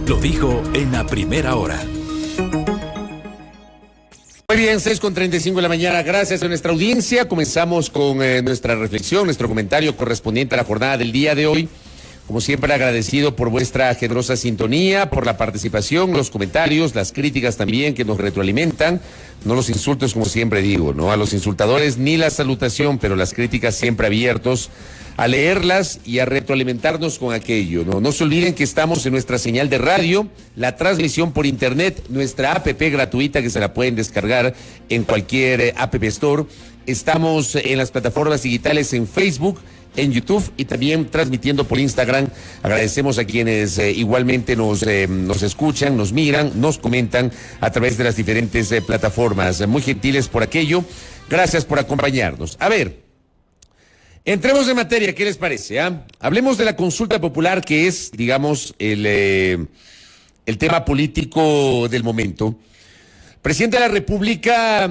Lo dijo en la primera hora. Muy bien, 6:35 de la mañana. Gracias a nuestra audiencia. Comenzamos con nuestra reflexión, nuestro comentario correspondiente a la jornada del día de hoy. Como siempre, agradecido por vuestra generosa sintonía, por la participación, los comentarios, las críticas también que nos retroalimentan. No los insultos, como siempre digo, no a los insultadores ni la salutación, pero las críticas siempre abiertos a leerlas y a retroalimentarnos con aquello. No se olviden que estamos en nuestra señal de radio, la transmisión por internet, nuestra app gratuita que se la pueden descargar en cualquier app store. Estamos en las plataformas digitales en Facebook, en YouTube y también transmitiendo por Instagram. Agradecemos a quienes igualmente nos escuchan, nos miran, nos comentan a través de las diferentes plataformas. Muy gentiles por aquello. Gracias por acompañarnos. A ver, entremos en materia, ¿qué les parece? Hablemos de la consulta popular, que es, digamos, el tema político del momento. El presidente de la República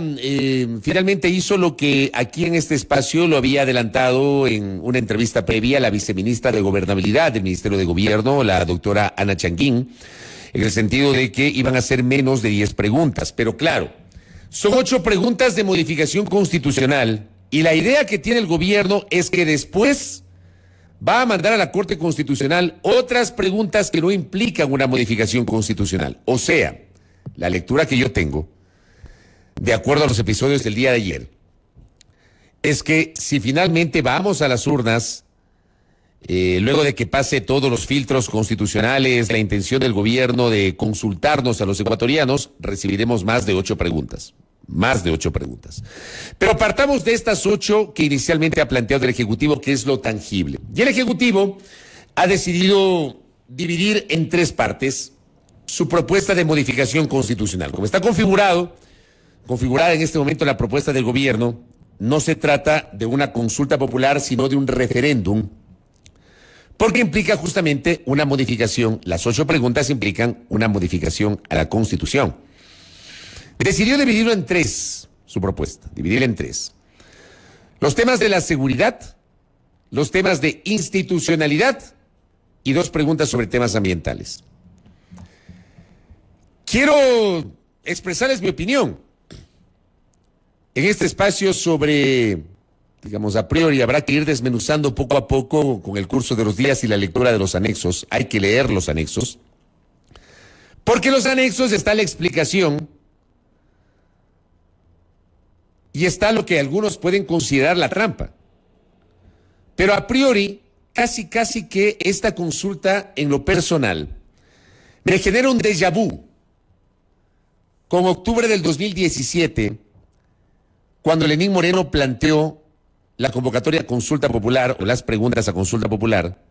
finalmente hizo lo que aquí en este espacio lo había adelantado en una entrevista previa a la viceministra de Gobernabilidad del Ministerio de Gobierno, la doctora Ana Changuín, en el sentido de que iban a ser menos de 10 preguntas. Pero claro, son 8 preguntas de modificación constitucional y la idea que tiene el gobierno es que después va a mandar a la Corte Constitucional otras preguntas que no implican una modificación constitucional. O sea, la lectura que yo tengo, de acuerdo a los episodios del día de ayer, es que si finalmente vamos a las urnas, luego de que pase todos los filtros constitucionales, la intención del gobierno de consultarnos a los ecuatorianos, recibiremos más de 8 preguntas. Más de 8 preguntas. Pero partamos de estas 8 que inicialmente ha planteado el Ejecutivo, que es lo tangible. Y el Ejecutivo ha decidido dividir en 3 partes su propuesta de modificación constitucional. Como está configurada en este momento la propuesta del gobierno, no se trata de una consulta popular, sino de un referéndum, porque implica justamente una modificación. Las 8 preguntas implican una modificación a la Constitución. Decidió dividirlo en 3, su propuesta, dividirla en 3. Los temas de la seguridad, los temas de institucionalidad y 2 preguntas sobre temas ambientales. Quiero expresarles mi opinión en este espacio sobre, digamos, a priori habrá que ir desmenuzando poco a poco con el curso de los días y la lectura de los anexos. Hay que leer los anexos, porque en los anexos está la explicación y está lo que algunos pueden considerar la trampa. Pero a priori, casi que esta consulta en lo personal me genera un déjà vu con octubre del 2017, cuando Lenín Moreno planteó la convocatoria a consulta popular, o las preguntas a consulta popular.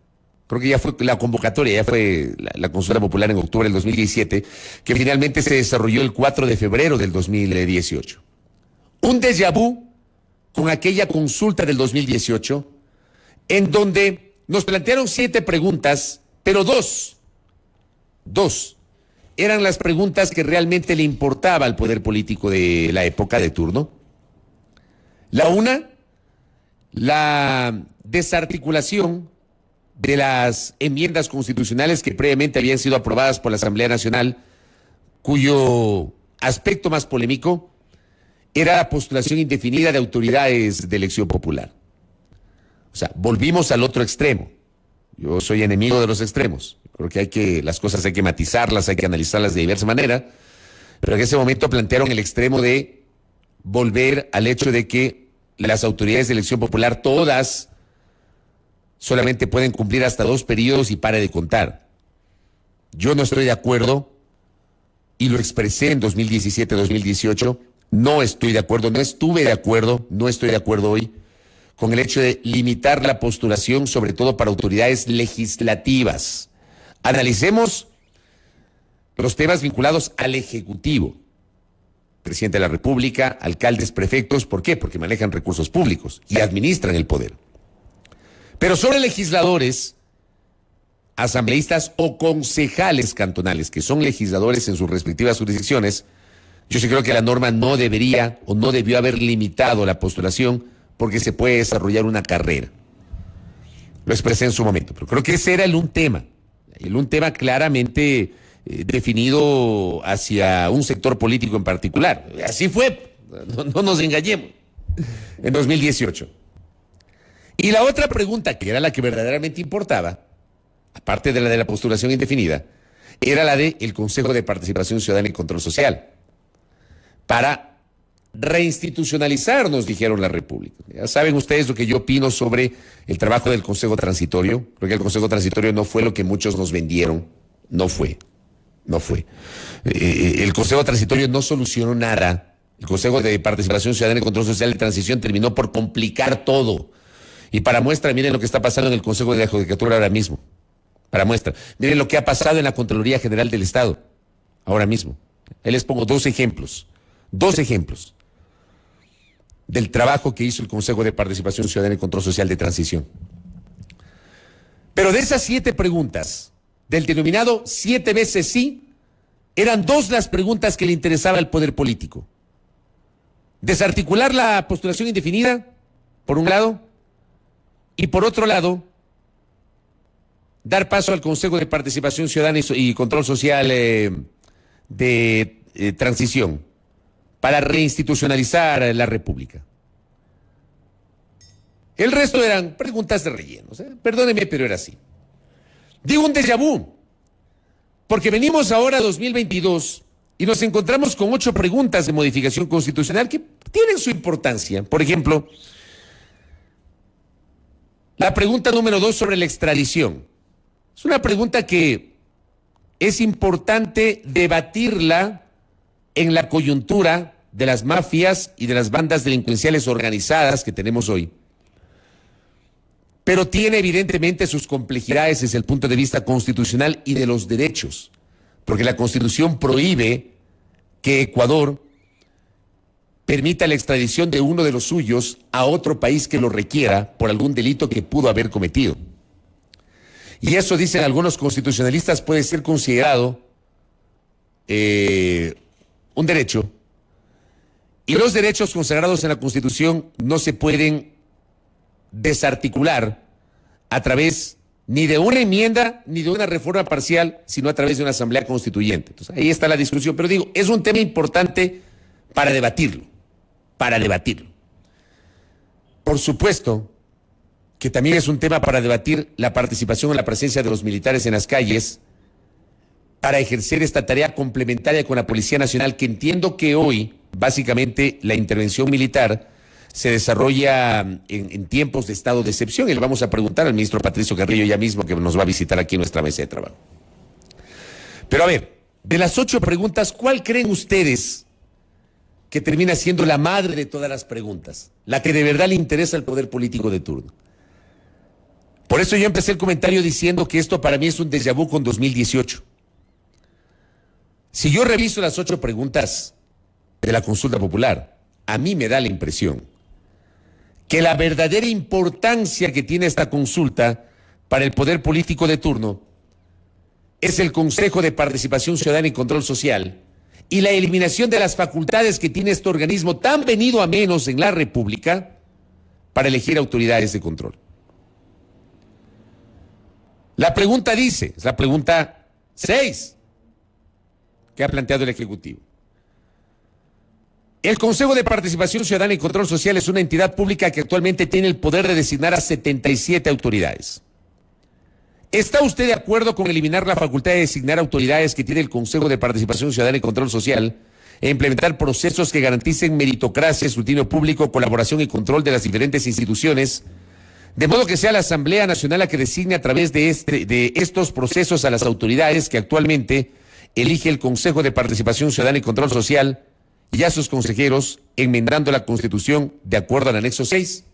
Creo que ya fue la convocatoria, ya fue la consulta popular en octubre del 2017, que finalmente se desarrolló el 4 de febrero del 2018. Un déjà vu con aquella consulta del 2018, en donde nos plantearon 7 preguntas, pero dos eran las preguntas que realmente le importaba al poder político de la época de turno. La una, la desarticulación de las enmiendas constitucionales que previamente habían sido aprobadas por la Asamblea Nacional, cuyo aspecto más polémico era la postulación indefinida de autoridades de elección popular. O sea, volvimos al otro extremo. Yo soy enemigo de los extremos. Creo que las cosas hay que matizarlas, hay que analizarlas de diversa manera, pero en ese momento plantearon el extremo de volver al hecho de que las autoridades de elección popular, todas, solamente pueden cumplir hasta 2 periodos y pare de contar. Yo no estoy de acuerdo, y lo expresé en 2017-2018, no estoy de acuerdo, no estuve de acuerdo, no estoy de acuerdo hoy, con el hecho de limitar la postulación, sobre todo para autoridades legislativas. Analicemos los temas vinculados al Ejecutivo, presidente de la República, alcaldes, prefectos. ¿Por qué? Porque manejan recursos públicos y administran el poder. Pero sobre legisladores, asambleístas o concejales cantonales, que son legisladores en sus respectivas jurisdicciones, yo sí creo que la norma no debería o no debió haber limitado la postulación, porque se puede desarrollar una carrera. Lo expresé en su momento, pero creo que ese era un tema claramente definido hacia un sector político en particular. Así fue, no nos engañemos, en 2018. Y la otra pregunta, que era la que verdaderamente importaba, aparte de la postulación indefinida, era la del Consejo de Participación Ciudadana y Control Social, para reinstitucionalizar, nos dijeron la República. Ya saben ustedes lo que yo opino sobre el trabajo del Consejo Transitorio. Creo que el Consejo Transitorio no fue lo que muchos nos vendieron. No fue. El Consejo Transitorio no solucionó nada. El Consejo de Participación Ciudadana y Control Social de Transición terminó por complicar todo. Y para muestra, miren lo que está pasando en el Consejo de la Judicatura ahora mismo. Para muestra. Miren lo que ha pasado en la Contraloría General del Estado ahora mismo. Ahí les pongo dos ejemplos del trabajo que hizo el Consejo de Participación Ciudadana y Control Social de Transición. Pero de esas 7 preguntas, del denominado 7 veces sí, eran 2 las preguntas que le interesaba al poder político. Desarticular la postulación indefinida, por un lado, y por otro lado, dar paso al Consejo de Participación Ciudadana y Control Social de Transición, para reinstitucionalizar la República. El resto eran preguntas de relleno. Perdóneme, pero era así. Digo un déjà vu, porque venimos ahora a 2022 y nos encontramos con 8 preguntas de modificación constitucional que tienen su importancia. Por ejemplo, la pregunta número 2 sobre la extradición. Es una pregunta que es importante debatirla en la coyuntura de las mafias y de las bandas delincuenciales organizadas que tenemos hoy. Pero tiene evidentemente sus complejidades desde el punto de vista constitucional y de los derechos, porque la Constitución prohíbe que Ecuador permita la extradición de uno de los suyos a otro país que lo requiera por algún delito que pudo haber cometido. Y eso, dicen algunos constitucionalistas, puede ser considerado un derecho, y los derechos consagrados en la Constitución no se pueden desarticular a través ni de una enmienda ni de una reforma parcial, sino a través de una asamblea constituyente. Entonces, ahí está la discusión, pero digo, es un tema importante para debatirlo. Por supuesto que también es un tema para debatir la participación o la presencia de los militares en las calles, para ejercer esta tarea complementaria con la Policía Nacional, que entiendo que hoy, básicamente, la intervención militar se desarrolla en tiempos de estado de excepción, y le vamos a preguntar al ministro Patricio Carrillo ya mismo, que nos va a visitar aquí en nuestra mesa de trabajo. Pero a ver, de las 8 preguntas, ¿cuál creen ustedes que termina siendo la madre de todas las preguntas? La que de verdad le interesa al poder político de turno. Por eso yo empecé el comentario diciendo que esto para mí es un déjà vu con 2018. Si yo reviso las 8 preguntas de la consulta popular, a mí me da la impresión que la verdadera importancia que tiene esta consulta para el poder político de turno es el Consejo de Participación Ciudadana y Control Social y la eliminación de las facultades que tiene este organismo tan venido a menos en la República para elegir autoridades de control. La pregunta dice, es la pregunta 6 que ha planteado el Ejecutivo. El Consejo de Participación Ciudadana y Control Social es una entidad pública que actualmente tiene el poder de designar a 77 autoridades. ¿Está usted de acuerdo con eliminar la facultad de designar autoridades que tiene el Consejo de Participación Ciudadana y Control Social e implementar procesos que garanticen meritocracia, escrutinio público, colaboración y control de las diferentes instituciones, de modo que sea la Asamblea Nacional la que designe a través de estos procesos a las autoridades que actualmente elige el Consejo de Participación Ciudadana y Control Social y a sus consejeros, enmendando la Constitución de acuerdo al anexo 6?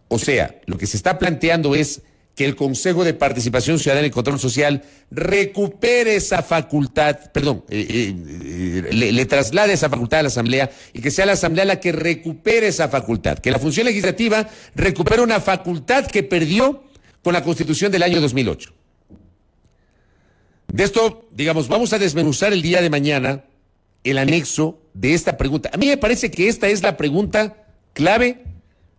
O sea, lo que se está planteando es que el Consejo de Participación Ciudadana y Control Social recupere esa facultad, le traslade esa facultad a la Asamblea, y que sea la Asamblea la que recupere esa facultad, que la función legislativa recupere una facultad que perdió con la Constitución del año 2008. De esto, digamos, vamos a desmenuzar el día de mañana el anexo de esta pregunta. A mí me parece que esta es la pregunta clave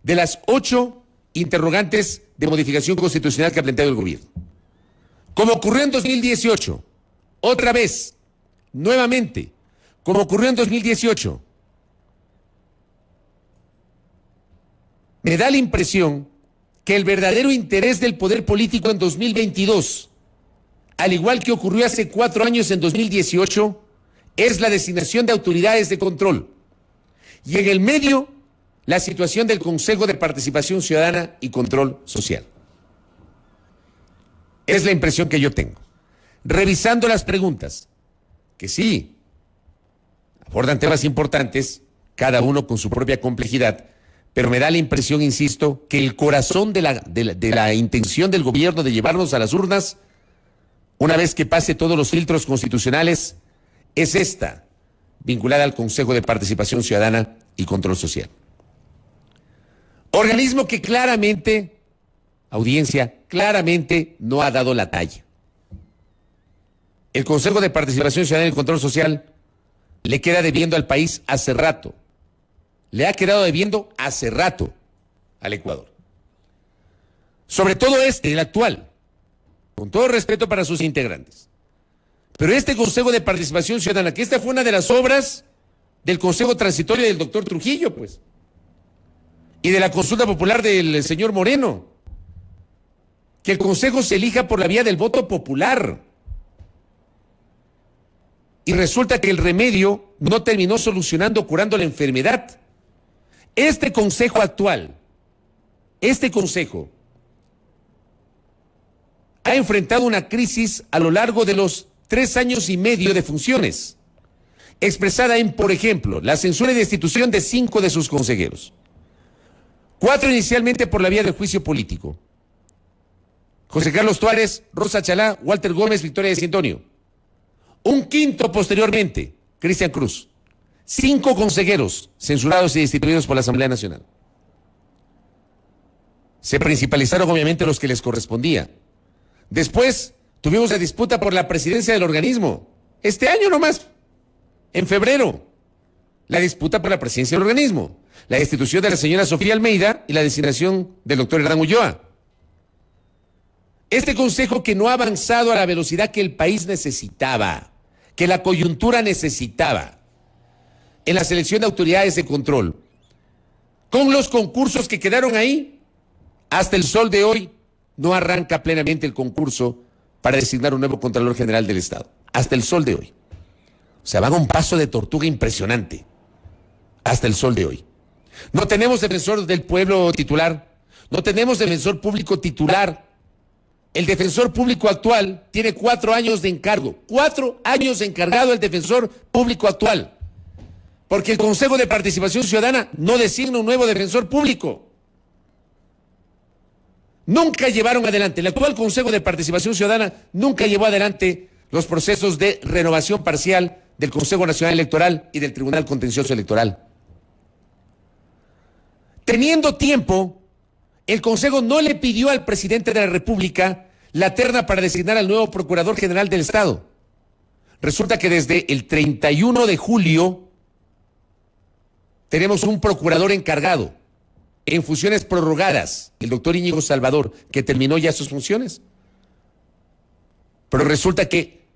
de las 8 interrogantes de modificación constitucional que ha planteado el gobierno. Como ocurrió en 2018, otra vez, nuevamente, como ocurrió en 2018, me da la impresión que el verdadero interés del poder político en 2022, al igual que ocurrió hace 4 años en 2018, es la designación de autoridades de control. Y en el medio, la situación del Consejo de Participación Ciudadana y Control Social. Es la impresión que yo tengo. Revisando las preguntas, que sí, abordan temas importantes, cada uno con su propia complejidad, pero me da la impresión, insisto, que el corazón de la intención del gobierno de llevarnos a las urnas, una vez que pase todos los filtros constitucionales, es esta, vinculada al Consejo de Participación Ciudadana y Control Social. Organismo que claramente, audiencia, claramente no ha dado la talla. El Consejo de Participación Ciudadana y Control Social le queda debiendo al país hace rato. Le ha quedado debiendo hace rato al Ecuador. Sobre todo el actual, con todo respeto para sus integrantes. Pero este Consejo de Participación Ciudadana, que esta fue una de las obras del Consejo Transitorio del doctor Trujillo, pues, y de la consulta popular del señor Moreno, que el Consejo se elija por la vía del voto popular. Y resulta que el remedio no terminó solucionando, curando la enfermedad. Este Consejo actual, este Consejo, ha enfrentado una crisis a lo largo de los 3 años y medio de funciones, expresada en, por ejemplo, la censura y destitución de 5 de sus consejeros. 4 inicialmente por la vía del juicio político. José Carlos Tuárez, Rosa Chalá, Walter Gómez, Victoria de Cientonio. Un quinto posteriormente, Cristian Cruz. 5 consejeros censurados y destituidos por la Asamblea Nacional. Se principalizaron obviamente los que les correspondía. Después tuvimos la disputa por la presidencia del organismo. Este año nomás, en febrero, la disputa por la presidencia del organismo. La destitución de la señora Sofía Almeida y la designación del doctor Hernán Ulloa. Este Consejo que no ha avanzado a la velocidad que el país necesitaba, que la coyuntura necesitaba, en la selección de autoridades de control, con los concursos que quedaron ahí, hasta el sol de hoy no arranca plenamente el concurso para designar un nuevo Contralor General del Estado. Hasta el sol de hoy. O sea, van a un paso de tortuga impresionante. Hasta el sol de hoy. No tenemos defensor del pueblo titular, no tenemos defensor público titular. El defensor público actual tiene 4 años de encargo, 4 años encargado el defensor público actual, porque el Consejo de Participación Ciudadana no designa un nuevo defensor público. Nunca llevaron adelante, el actual Consejo de Participación Ciudadana nunca llevó adelante los procesos de renovación parcial del Consejo Nacional Electoral y del Tribunal Contencioso Electoral. Teniendo tiempo, el Consejo no le pidió al presidente de la República la terna para designar al nuevo Procurador General del Estado. Resulta que desde el 31 de julio tenemos un procurador encargado en funciones prorrogadas, el doctor Íñigo Salvador, que terminó ya sus funciones. Pero resulta que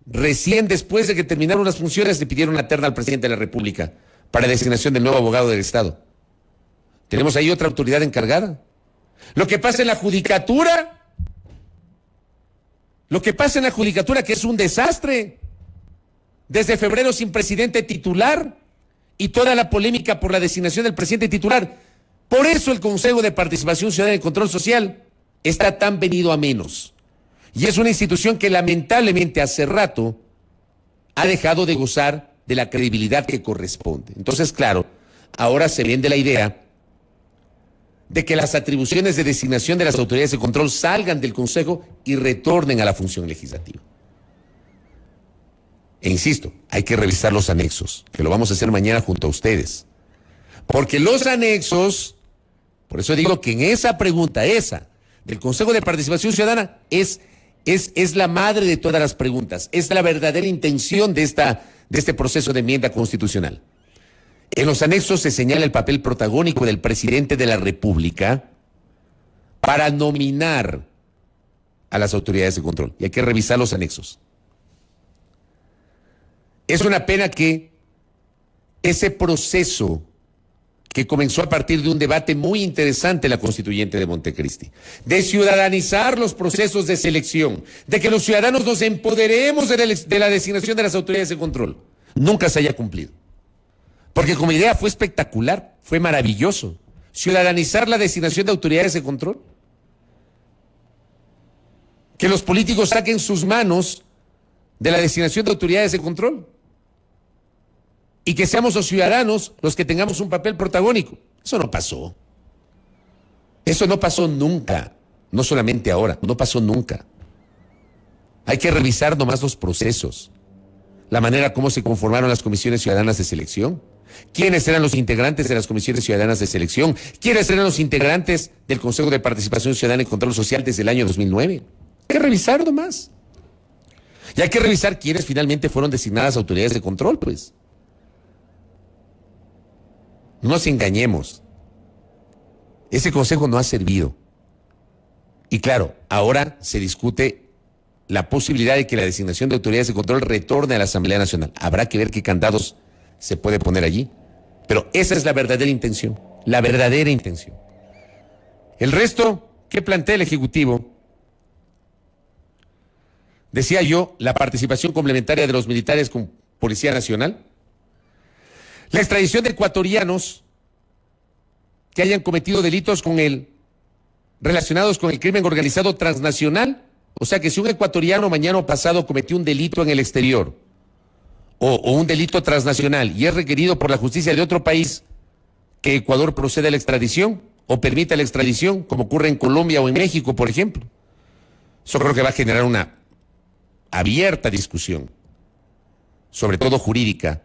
recién después de que terminaron las funciones le pidieron la terna al presidente de la República para designación del nuevo abogado del Estado. Tenemos ahí otra autoridad encargada. Lo que pasa en la judicatura, que es un desastre, desde febrero sin presidente titular y toda la polémica por la designación del presidente titular. Por eso el Consejo de Participación Ciudadana y Control Social está tan venido a menos. Y es una institución que lamentablemente hace rato ha dejado de gozar de la credibilidad que corresponde. Entonces, claro, ahora se vende la idea de que las atribuciones de designación de las autoridades de control salgan del Consejo y retornen a la función legislativa. E insisto, hay que revisar los anexos, que lo vamos a hacer mañana junto a ustedes. Porque los anexos, por eso digo que en esa pregunta, esa, del Consejo de Participación Ciudadana, es la madre de todas las preguntas, es la verdadera intención de este proceso de enmienda constitucional. En los anexos se señala el papel protagónico del presidente de la República para nominar a las autoridades de control. Y hay que revisar los anexos. Es una pena que ese proceso que comenzó a partir de un debate muy interesante en la Constituyente de Montecristi, de ciudadanizar los procesos de selección, de que los ciudadanos nos empoderemos de la designación de las autoridades de control, nunca se haya cumplido. Porque como idea fue espectacular, fue maravilloso. Ciudadanizar la designación de autoridades de control. Que los políticos saquen sus manos de la designación de autoridades de control. Y que seamos los ciudadanos los que tengamos un papel protagónico. Eso no pasó. Eso no pasó nunca. No solamente ahora, no pasó nunca. Hay que revisar nomás los procesos. La manera como se conformaron las comisiones ciudadanas de selección. ¿Quiénes eran los integrantes de las comisiones ciudadanas de selección? ¿Quiénes eran los integrantes del Consejo de Participación Ciudadana y Control Social desde el año 2009? Hay que revisar nomás. Y hay que revisar quiénes finalmente fueron designadas autoridades de control, pues. No nos engañemos. Ese consejo no ha servido. Y claro, ahora se discute la posibilidad de que la designación de autoridades de control retorne a la Asamblea Nacional. Habrá que ver qué candados se puede poner allí. Pero esa es la verdadera intención. La verdadera intención. El resto, ¿qué plantea el Ejecutivo? Decía yo, la participación complementaria de los militares con Policía Nacional. La extradición de ecuatorianos que hayan cometido delitos relacionados con el crimen organizado transnacional. O sea que si un ecuatoriano mañana o pasado cometió un delito en el exterior o un delito transnacional y es requerido por la justicia de otro país, que Ecuador proceda a la extradición o permita la extradición, como ocurre en Colombia o en México, por ejemplo. Eso creo que va a generar una abierta discusión, sobre todo jurídica,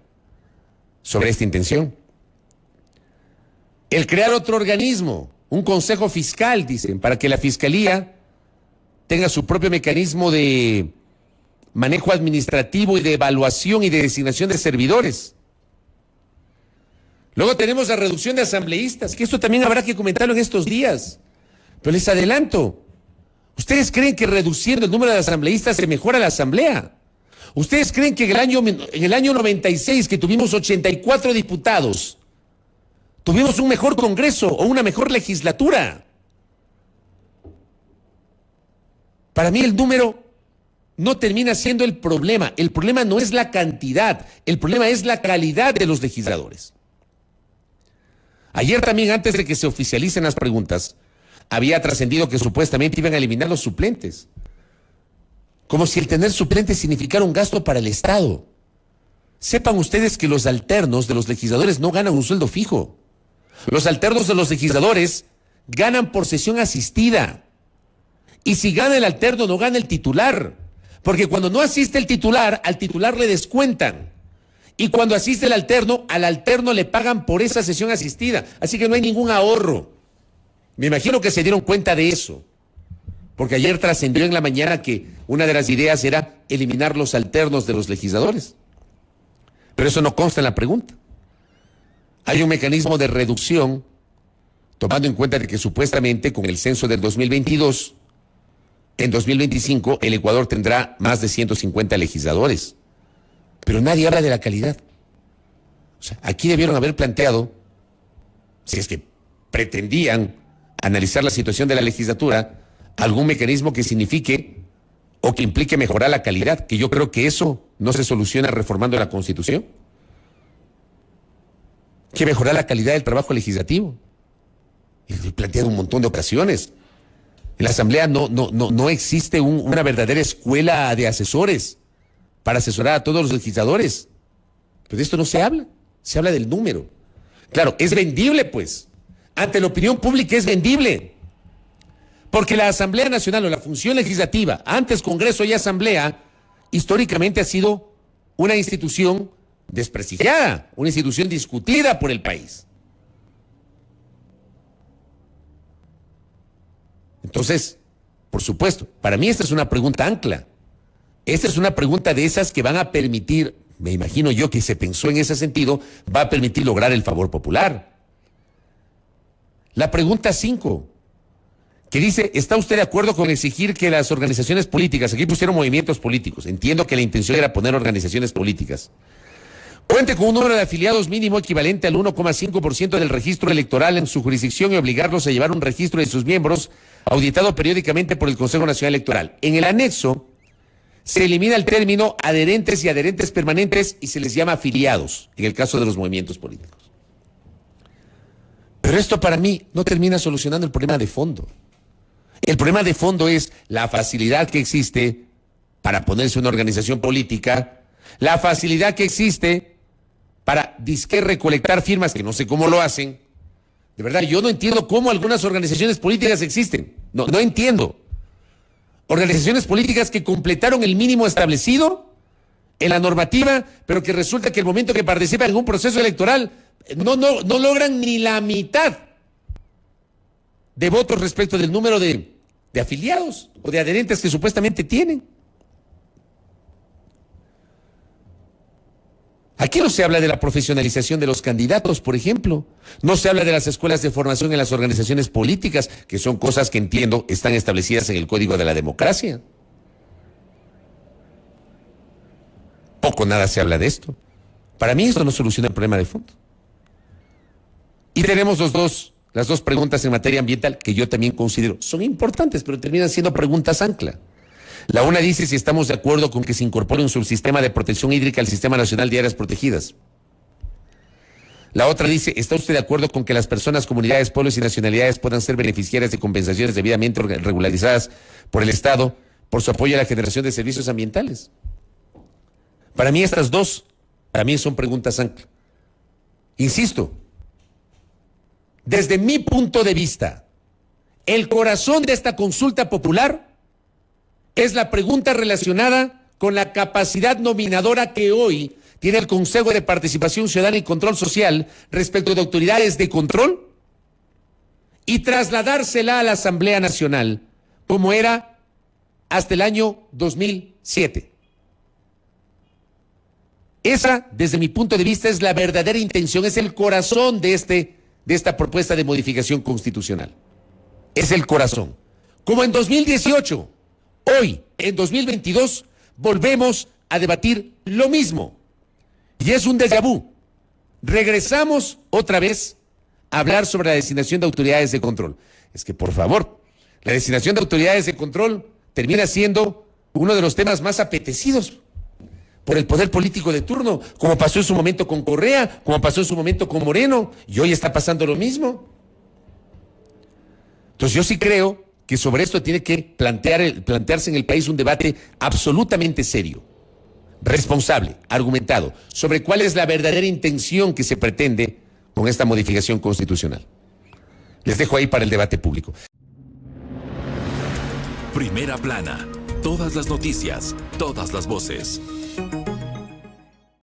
sobre esta intención. El crear otro organismo, un consejo fiscal, dicen, para que la Fiscalía tenga su propio mecanismo de manejo administrativo y de evaluación y de designación de servidores. Luego tenemos la reducción de asambleístas, que esto también habrá que comentarlo en estos días. Pero les adelanto, ¿ustedes creen que reduciendo el número de asambleístas se mejora la asamblea? ¿Ustedes creen que en el año 96, que tuvimos 84 diputados, tuvimos un mejor Congreso o una mejor legislatura? Para mí el número no termina siendo el problema. El problema no es la cantidad, el problema es la calidad de los legisladores. Ayer también, antes de que se oficialicen las preguntas, había trascendido que supuestamente iban a eliminar los suplentes. Como si el tener suplentes significara un gasto para el Estado. Sepan ustedes que los alternos de los legisladores no ganan un sueldo fijo. Los alternos de los legisladores ganan por sesión asistida. Y si gana el alterno, no gana el titular. Porque cuando no asiste el titular, al titular le descuentan. Y cuando asiste el alterno, al alterno le pagan por esa sesión asistida. Así que no hay ningún ahorro. Me imagino que se dieron cuenta de eso. Porque ayer trascendió en la mañana que una de las ideas era eliminar los alternos de los legisladores. Pero eso no consta en la pregunta. Hay un mecanismo de reducción, tomando en cuenta de que supuestamente con el censo del 2022, en 2025 el Ecuador tendrá más de 150 legisladores. Pero nadie habla de la calidad. O sea, aquí debieron haber planteado, si es que pretendían analizar la situación de la legislatura, algún mecanismo que signifique o que implique mejorar la calidad, que yo creo que eso no se soluciona reformando la Constitución. Que mejorar la calidad del trabajo legislativo. Y lo he planteado un montón de ocasiones. En la Asamblea no existe una verdadera escuela de asesores para asesorar a todos los legisladores. Pero de esto no se habla del número. Claro, es vendible, pues. Ante la opinión pública es vendible. Porque la Asamblea Nacional o la función legislativa, antes Congreso y Asamblea, históricamente ha sido una institución desprestigiada, una institución discutida por el país. Entonces, por supuesto, para mí esta es una pregunta ancla. Esta es una pregunta de esas que van a permitir, me imagino yo que se pensó en ese sentido, va a permitir lograr el favor popular. La pregunta 5. que dice, ¿está usted de acuerdo con exigir que las organizaciones políticas, aquí pusieron movimientos políticos, entiendo que la intención era poner organizaciones políticas, cuente con un número de afiliados mínimo equivalente al 1,5% del registro electoral en su jurisdicción y obligarlos a llevar un registro de sus miembros auditado periódicamente por el Consejo Nacional Electoral? En el anexo se elimina el término adherentes y adherentes permanentes y se les llama afiliados, en el caso de los movimientos políticos. Pero esto para mí no termina solucionando el problema de fondo. El problema de fondo es la facilidad que existe para ponerse una organización política, la facilidad que existe para disque recolectar firmas, que no sé cómo lo hacen. De verdad, yo no entiendo cómo algunas organizaciones políticas existen. No entiendo. Organizaciones políticas que completaron el mínimo establecido en la normativa, pero que resulta que el momento que participan en un proceso electoral no logran ni la mitad de votos respecto del número de afiliados o de adherentes que supuestamente tienen. Aquí no se habla de la profesionalización de los candidatos, por ejemplo. No se habla de las escuelas de formación en las organizaciones políticas, que son cosas que entiendo están establecidas en el Código de la Democracia. Poco nada se habla de esto. Para mí esto no soluciona el problema de fondo. Y tenemos las dos preguntas en materia ambiental que yo también considero son importantes, pero terminan siendo preguntas ancla. La una dice si estamos de acuerdo con que se incorpore un subsistema de protección hídrica al Sistema Nacional de Áreas Protegidas. La otra dice, ¿está usted de acuerdo con que las personas, comunidades, pueblos y nacionalidades puedan ser beneficiarias de compensaciones debidamente regularizadas por el Estado por su apoyo a la generación de servicios ambientales? Para mí estas dos, son preguntas ancla. Insisto, desde mi punto de vista, el corazón de esta consulta popular es la pregunta relacionada con la capacidad nominadora que hoy tiene el Consejo de Participación Ciudadana y Control Social respecto de autoridades de control y trasladársela a la Asamblea Nacional, como era hasta el año 2007. Esa, desde mi punto de vista, es la verdadera intención, es el corazón de esta propuesta de modificación constitucional. Es el corazón. Como en 2018, hoy, en 2022, volvemos a debatir lo mismo. Y es un déjà vu. Regresamos otra vez a hablar sobre la designación de autoridades de control. Es que, por favor, la designación de autoridades de control termina siendo uno de los temas más apetecidos por el poder político de turno, como pasó en su momento con Correa, como pasó en su momento con Moreno, y hoy está pasando lo mismo. Entonces yo sí creo que sobre esto tiene que plantearse en el país un debate absolutamente serio, responsable, argumentado, sobre cuál es la verdadera intención que se pretende con esta modificación constitucional. Les dejo ahí para el debate público. Primera plana, todas las noticias, todas las voces.